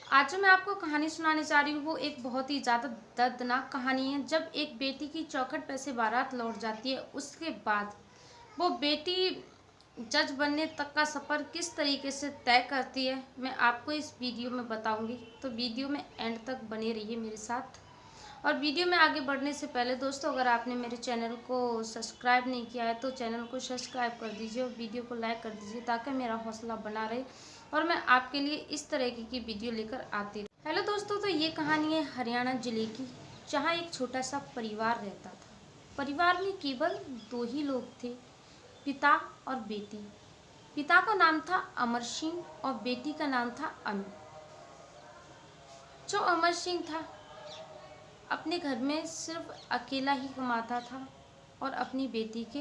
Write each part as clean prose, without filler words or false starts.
आज जो मैं आपको कहानी सुनाने जा रही हूँ वो एक बहुत ही ज़्यादा दर्दनाक कहानी है। जब एक बेटी की चौखट पे से बारात लौट जाती है, उसके बाद वो बेटी जज बनने तक का सफ़र किस तरीके से तय करती है, मैं आपको इस वीडियो में बताऊंगी। तो वीडियो में एंड तक बने रहिए मेरे साथ। और वीडियो में आगे बढ़ने से पहले दोस्तों, अगर आपने मेरे चैनल को सब्सक्राइब नहीं किया है तो चैनल को सब्सक्राइब कर दीजिए और वीडियो को लाइक कर दीजिए ताकि मेरा हौसला बना रहे और मैं आपके लिए इस तरह की वीडियो लेकर आती रहूं। हेलो दोस्तों, तो ये कहानी है हरियाणा ज़िले की, जहाँ एक छोटा सा परिवार रहता था। परिवार में केवल दो ही लोग थे, पिता और बेटी। पिता का नाम था अमर सिंह और बेटी का नाम था अनु। जो अमर सिंह था अपने घर में सिर्फ अकेला ही कमाता था और अपनी बेटी के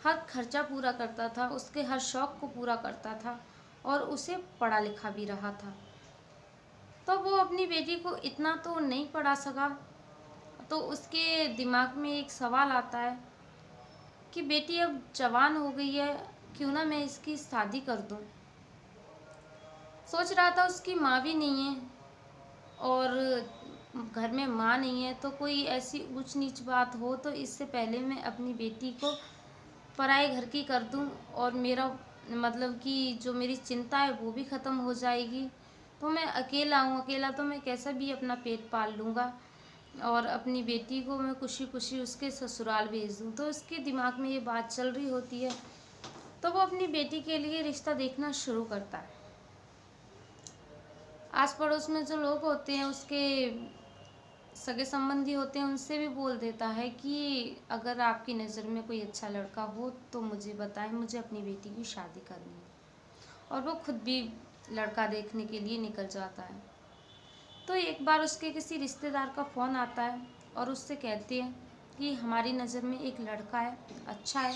हर खर्चा पूरा करता था, उसके हर शौक़ को पूरा करता था और उसे पढ़ा लिखा भी रहा था। तो वो अपनी बेटी को इतना तो नहीं पढ़ा सका, तो उसके दिमाग में एक सवाल आता है कि बेटी अब जवान हो गई है, क्यों ना मैं इसकी शादी कर दूं। सोच रहा था उसकी माँ भी नहीं है और घर में माँ नहीं है, तो कोई ऐसी ऊंच नीच बात हो तो इससे पहले मैं अपनी बेटी को पराए घर की कर दूं और मेरा मतलब कि जो मेरी चिंता है वो भी ख़त्म हो जाएगी। तो मैं अकेला हूँ, अकेला तो मैं कैसा भी अपना पेट पाल लूँगा और अपनी बेटी को मैं खुशी खुशी उसके ससुराल भेज दूँ। तो उसके दिमाग में ये बात चल रही होती है, तो वो अपनी बेटी के लिए रिश्ता देखना शुरू करता है। आस पड़ोस में जो लोग होते हैं, उसके सगे संबंधी होते हैं, उनसे भी बोल देता है कि अगर आपकी नज़र में कोई अच्छा लड़का हो तो मुझे बताएं, मुझे अपनी बेटी की शादी करनी है। और वो खुद भी लड़का देखने के लिए निकल जाता है। तो एक बार उसके किसी रिश्तेदार का फ़ोन आता है और उससे कहते हैं कि हमारी नज़र में एक लड़का है, अच्छा है,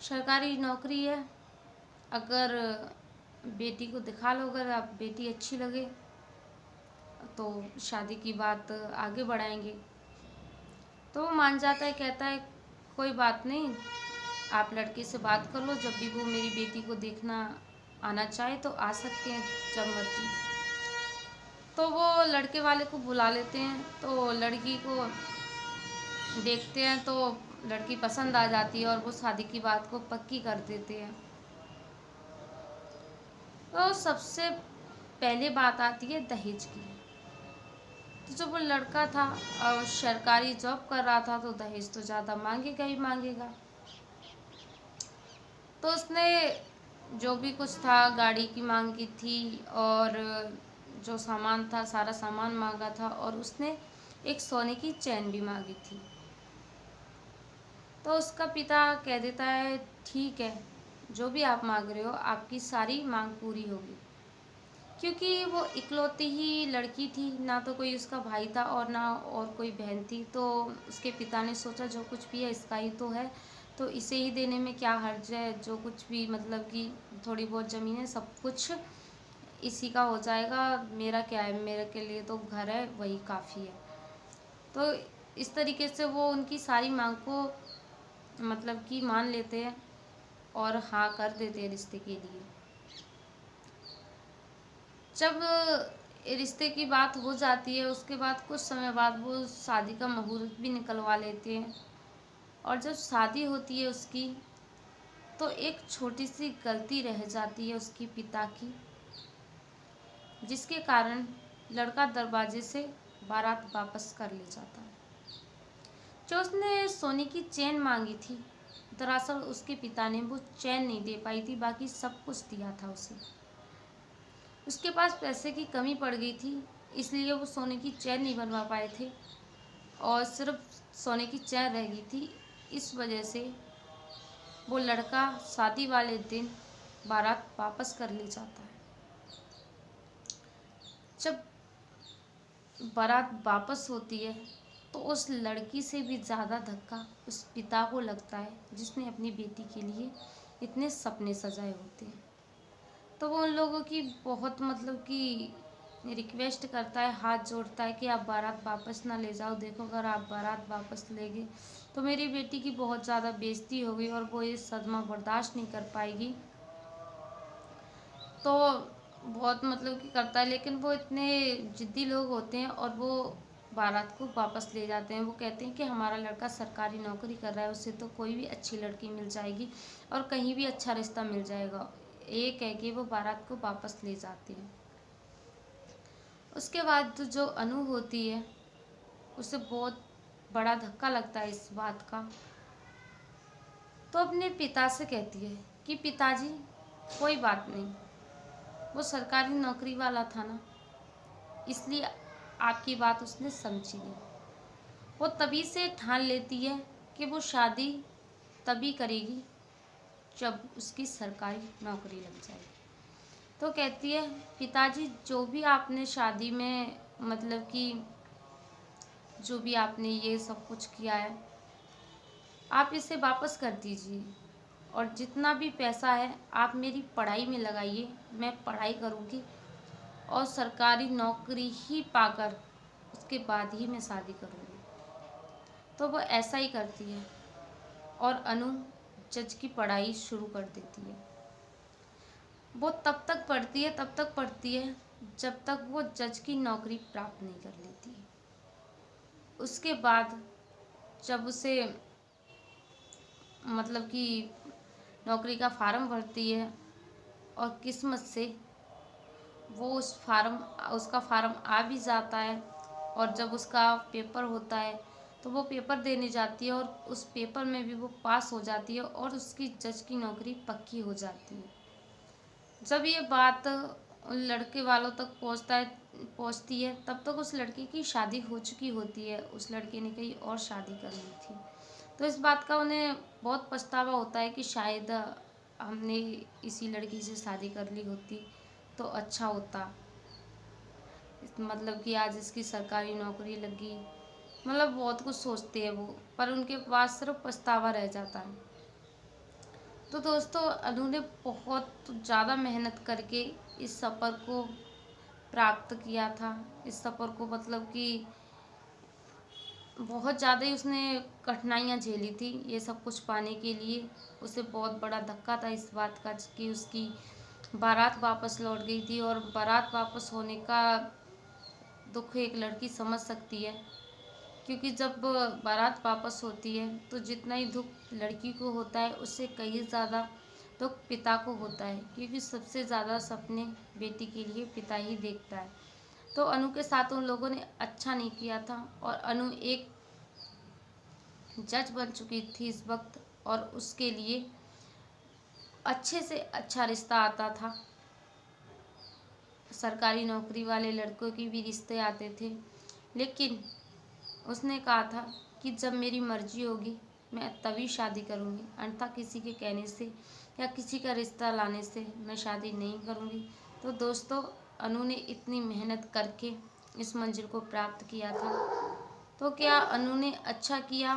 सरकारी नौकरी है, अगर बेटी को दिखा लो, अगर आप बेटी अच्छी लगे तो शादी की बात आगे बढ़ाएंगे। तो वो मान जाता है, कहता है कोई बात नहीं, आप लड़के से बात कर लो, जब भी वो मेरी बेटी को देखना आना चाहे तो आ सकते हैं, जब मर्जी। तो वो लड़के वाले को बुला लेते हैं, तो लड़की को देखते हैं तो लड़की पसंद आ जाती है और वो शादी की बात को पक्की कर देते हैं। तो सबसे पहले बात आती है दहेज की। तो जब वो लड़का था और सरकारी जॉब कर रहा था तो दहेज तो ज़्यादा मांगेगा ही मांगेगा। तो उसने जो भी कुछ था गाड़ी की मांग की थी और जो सामान था सारा सामान मांगा था और उसने एक सोने की चैन भी मांगी थी। तो उसका पिता कह देता है ठीक है, जो भी आप मांग रहे हो आपकी सारी मांग पूरी होगी। क्योंकि वो इकलौती ही लड़की थी, ना तो कोई उसका भाई था और ना और कोई बहन थी। तो उसके पिता ने सोचा जो कुछ भी है इसका ही तो है, तो इसे ही देने में क्या हर्ज है, जो कुछ भी मतलब कि थोड़ी बहुत ज़मीन है सब कुछ इसी का हो जाएगा, मेरा क्या है, मेरे के लिए तो घर है वही काफ़ी है। तो इस तरीके से वो उनकी सारी मांग को मतलब कि मान लेते हैं और हाँ कर देते हैं रिश्ते के लिए। जब रिश्ते की बात हो जाती है उसके बाद कुछ समय बाद वो शादी का मुहूर्त भी निकलवा लेते हैं। और जब शादी होती है उसकी, तो एक छोटी सी गलती रह जाती है उसकी पिता की, जिसके कारण लड़का दरवाजे से बारात वापस कर ले जाता है। जो उसने सोने की चैन मांगी थी, दरअसल उसके पिता ने वो चैन नहीं दे पाई थी, बाकी सब कुछ दिया था उसे। उसके पास पैसे की कमी पड़ गई थी, इसलिए वो सोने की चैन नहीं बनवा पाए थे और सिर्फ सोने की चैन रह गई थी। इस वजह से वो लड़का शादी वाले दिन बारात वापस कर ले जाता है। जब बारात वापस होती है तो उस लड़की से भी ज़्यादा धक्का उस पिता को लगता है, जिसने अपनी बेटी के लिए इतने सपने सजाए होते हैं। तो वो उन लोगों की बहुत मतलब कि रिक्वेस्ट करता है, हाथ जोड़ता है कि आप बारात वापस ना ले जाओ, देखो अगर आप बारात वापस ले गए तो मेरी बेटी की बहुत ज़्यादा बेइज्जती होगी और वो ये सदमा बर्दाश्त नहीं कर पाएगी। तो बहुत मतलब कि करता है, लेकिन वो इतने जिद्दी लोग होते हैं और वो बारात को वापस ले जाते हैं। वो कहते हैं कि हमारा लड़का सरकारी नौकरी कर रहा है, उससे तो कोई भी अच्छी लड़की मिल जाएगी और कहीं भी अच्छा रिश्ता मिल जाएगा, ये कह के वो बारात को वापस ले जाते हैं। उसके बाद जो अनु होती है उसे बहुत बड़ा धक्का लगता है इस बात का। तो अपने पिता से कहती है कि पिताजी कोई बात नहीं, वो सरकारी नौकरी वाला था ना, इसलिए आपकी बात उसने समझी नहीं। वो तभी से ठान लेती है कि वो शादी तभी करेगी जब उसकी सरकारी नौकरी लग जाएगी। तो कहती है पिताजी जो भी आपने शादी में मतलब कि जो भी आपने ये सब कुछ किया है आप इसे वापस कर दीजिए, और जितना भी पैसा है आप मेरी पढ़ाई में लगाइए, मैं पढ़ाई करूँगी और सरकारी नौकरी ही पाकर उसके बाद ही मैं शादी करूँगी। तो वो ऐसा ही करती है और अनु जज की पढ़ाई शुरू कर देती है। वो तब तक पढ़ती है, तब तक पढ़ती है जब तक वो जज की नौकरी प्राप्त नहीं कर लेती। उसके बाद जब उसे मतलब कि नौकरी का फार्म भरती है और किस्मत से वो उसका फार्म आ भी जाता है, और जब उसका पेपर होता है तो वो पेपर देने जाती है और उस पेपर में भी वो पास हो जाती है और उसकी जज की नौकरी पक्की हो जाती है। जब ये बात उन लड़के वालों तक पहुंचती है तब तक उस लड़के की शादी हो चुकी होती है, उस लड़के ने कहीं और शादी कर ली थी। तो इस बात का उन्हें बहुत पछतावा होता है कि शायद हमने इसी लड़की से शादी कर ली होती तो अच्छा होता, मतलब कि आज इसकी सरकारी नौकरी लगी, मतलब बहुत कुछ सोचते हैं वो, पर उनके पास सिर्फ पछतावा रह जाता है। तो दोस्तों अनु ने बहुत ज़्यादा मेहनत करके इस सफ़र को प्राप्त किया था। इस सफ़र को मतलब कि बहुत ज़्यादा ही उसने कठिनाइयाँ झेली थी ये सब कुछ पाने के लिए। उसे बहुत बड़ा धक्का था इस बात का कि उसकी बारात वापस लौट गई थी, और बारात वापस होने का दुख एक लड़की समझ सकती है, क्योंकि जब बारात वापस होती है तो जितना ही दुख लड़की को होता है उससे कहीं ज़्यादा दुख पिता को होता है, क्योंकि सबसे ज़्यादा सपने बेटी के लिए पिता ही देखता है। तो अनु के साथ उन लोगों ने अच्छा नहीं किया था, और अनु एक जज बन चुकी थी इस वक्त, और उसके लिए अच्छे से अच्छा रिश्ता आता था। सरकारी नौकरी वाले लड़कों के भी रिश्ते आते थे, लेकिन उसने कहा था कि जब मेरी मर्जी होगी मैं तभी शादी करूँगी, अन्यथा किसी के कहने से या किसी का रिश्ता लाने से मैं शादी नहीं करूँगी। तो दोस्तों अनु ने इतनी मेहनत करके इस मंजिल को प्राप्त किया था, तो क्या अनु ने अच्छा किया